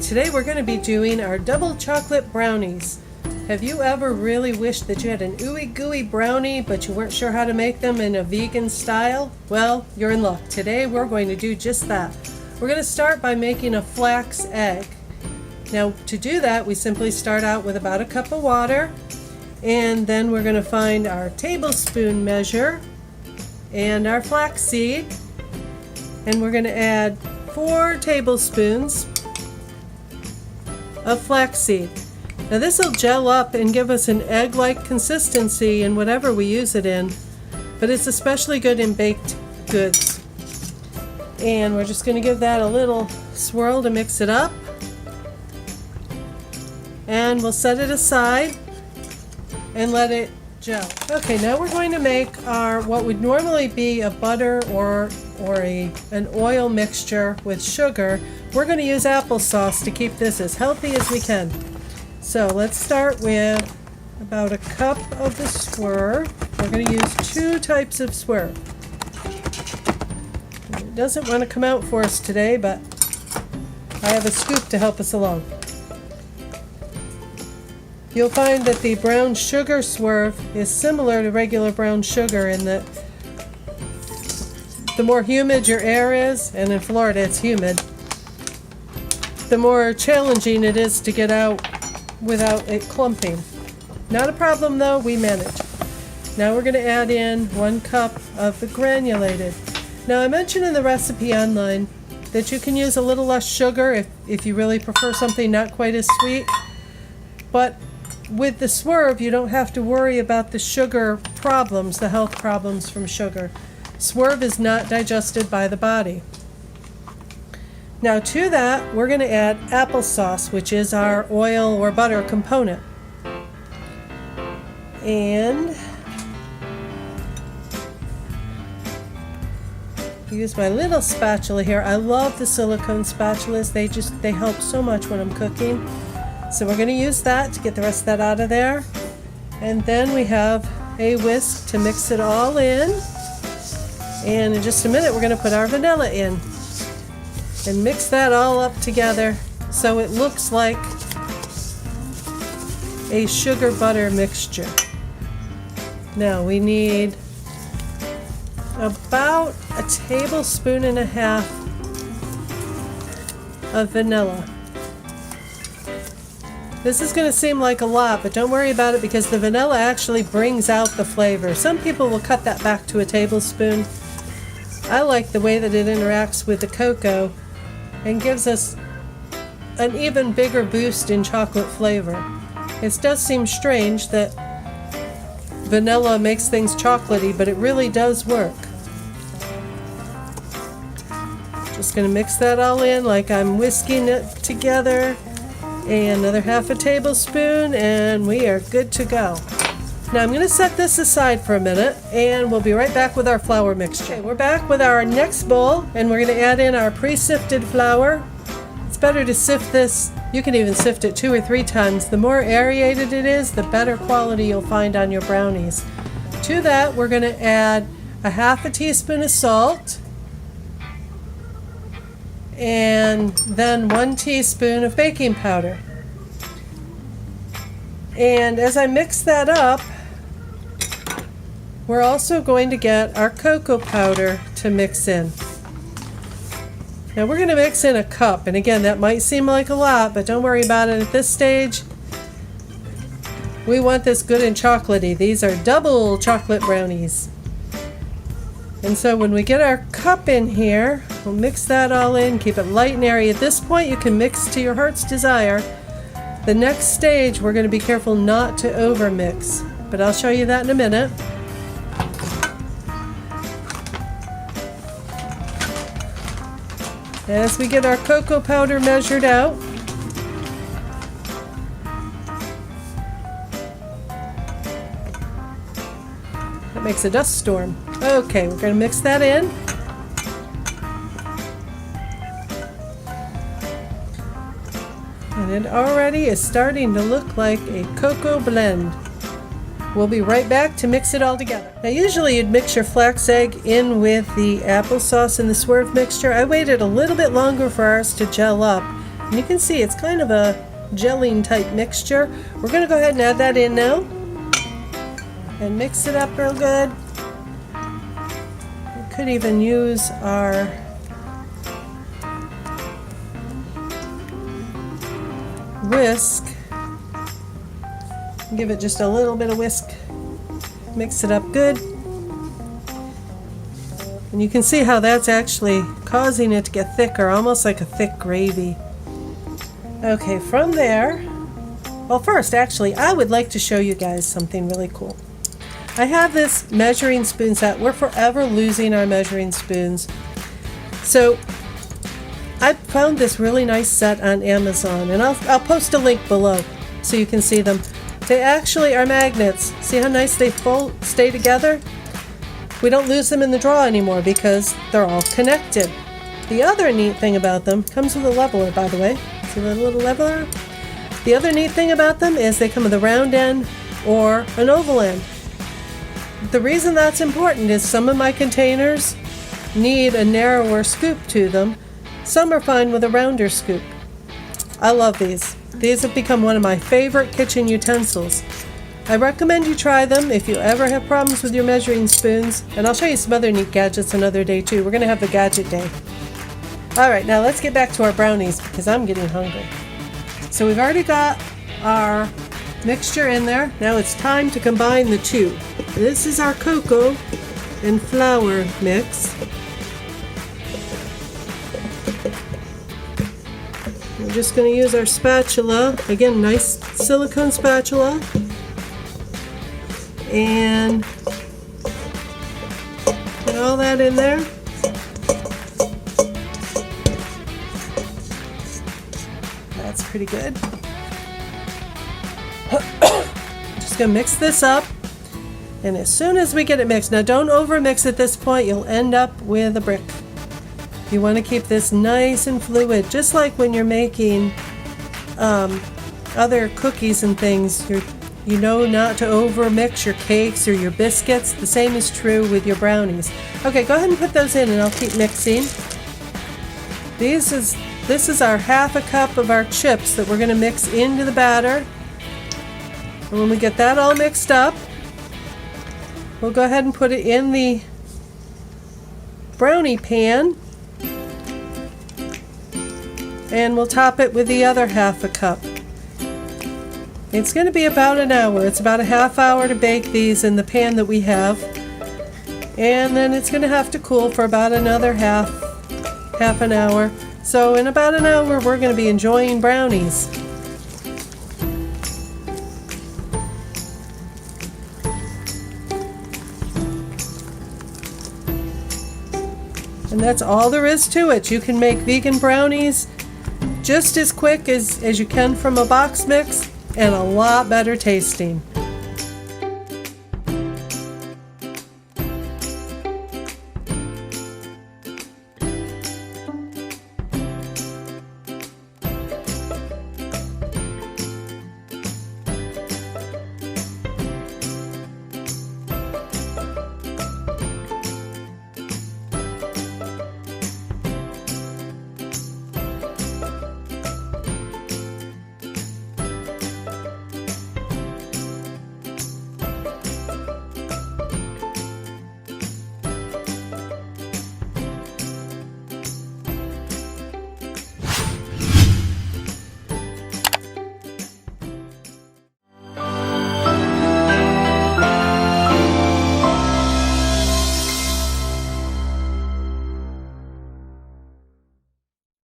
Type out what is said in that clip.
Today we're going to be doing our double chocolate brownies. Have you ever really wished that you had an ooey gooey brownie but you weren't sure how to make them in a vegan style? Well, you're in luck. Today we're going to do just that. We're going to start by making a flax egg. Now to do that we simply start out with about a cup of water, and then we're going to find our tablespoon measure and our flax seed, and we're going to add 4 tablespoons of flaxseed. Now this will gel up and give us an egg-like consistency in whatever we use it in, but it's especially good in baked goods. And we're just going to give that a little swirl to mix it up, and we'll set it aside and let it gel. Okay, now we're going to make our what would normally be a butter or an oil mixture with sugar. We're going to use applesauce to keep this as healthy as we can. So let's start with about a cup of the Swerve. We're going to use 2 types of Swerve. It doesn't want to come out for us today, but I have a scoop to help us along. You'll find that the brown sugar Swerve is similar to regular brown sugar in that the more humid your air is, and in Florida it's humid, the more challenging it is to get out without it clumping. Not a problem though, we manage. Now we're going to add in 1 cup of the granulated. Now I mentioned in the recipe online that you can use a little less sugar if you really prefer something not quite as sweet, but with the Swerve you don't have to worry about the sugar problems, the health problems from sugar. Swerve is not digested by the body. Now to that we're going to add applesauce, which is our oil or butter component. And use my little spatula here. I love the silicone spatulas. They help so much when I'm cooking. So we're going to use that to get the rest of that out of there. And then we have a whisk to mix it all in. And in just a minute we're going to put our vanilla in and mix that all up together so it looks like a sugar butter mixture. Now we need about 1.5 tablespoons of vanilla. This is going to seem like a lot, but don't worry about it because the vanilla actually brings out the flavor. Some people will cut that back to 1 tablespoon. I like the way that it interacts with the cocoa and gives us an even bigger boost in chocolate flavor. It does seem strange that vanilla makes things chocolatey, but it really does work. Just going to mix that all in like I'm whisking it together. And another 1/2 tablespoon, and we are good to go. Now I'm going to set this aside for a minute, and we'll be right back with our flour mixture. Okay, we're back with our next bowl, and we're going to add in our pre-sifted flour. It's better to sift this. You can even sift it 2 or 3 times. The more aerated it is, the better quality you'll find on your brownies. To that, we're going to add a 1/2 teaspoon of salt, and then 1 teaspoon of baking powder. And as I mix that up, we're also going to get our cocoa powder to mix in. Now we're going to mix in 1 cup, and again that might seem like a lot, but don't worry about it at this stage. We want this good and chocolatey. These are double chocolate brownies. And so when we get our cup in here, we'll mix that all in, keep it light and airy. At this point you can mix to your heart's desire. The next stage we're going to be careful not to over mix, but I'll show you that in a minute. As we get our cocoa powder measured out, that makes a dust storm. Okay, we're going to mix that in. And it already is starting to look like a cocoa blend. We'll be right back to mix it all together. Now usually you'd mix your flax egg in with the applesauce and the Swerve mixture. I waited a little bit longer for ours to gel up, And you can see it's kind of a gelling type mixture. We're going to go ahead and add that in now and mix it up real good. We could even use our whisk. Give it just a little bit of whisk. Mix it up good. And you can see how that's actually causing it to get thicker, almost like a thick gravy. Okay, from there, well first actually I would like to show you guys something really cool. I have this measuring spoon set. We're forever losing our measuring spoons. So I found this really nice set on Amazon, and I'll post a link below so you can see them. They actually are magnets. See how nice they stay together? We don't lose them in the drawer anymore because they're all connected. The other neat thing about them, comes with a leveler by the way. See the little leveler? The other neat thing about them is they come with a round end or an oval end. The reason that's important is some of my containers need a narrower scoop to them. Some are fine with a rounder scoop. I love these. These have become one of my favorite kitchen utensils. I recommend you try them if you ever have problems with your measuring spoons, and I'll show you some other neat gadgets another day too. We're going to have the gadget day. Alright, now let's get back to our brownies because I'm getting hungry. So we've already got our mixture in there. Now it's time to combine the two. This is our cocoa and flour mix. We're just going to use our spatula. Again, nice silicone spatula. And put all that in there. That's pretty good. Just going to mix this up. And as soon as we get it mixed, now don't over mix at this point, you'll end up with a brick. You want to keep this nice and fluid, just like when you're making other cookies and things. You know not to over mix your cakes or your biscuits. The same is true with your brownies. Okay, go ahead and put those in and I'll keep mixing. This is our ½ cup of our chips that we're going to mix into the batter. And when we get that all mixed up, we'll go ahead and put it in the brownie pan. And we'll top it with the other ½ cup. It's going to be about an hour. It's about a ½ hour to bake these in the pan that we have. And then it's going to have to cool for about another half an hour. So in about an hour we're going to be enjoying brownies. And that's all there is to it. You can make vegan brownies just as quick as you can from a box mix, and a lot better tasting.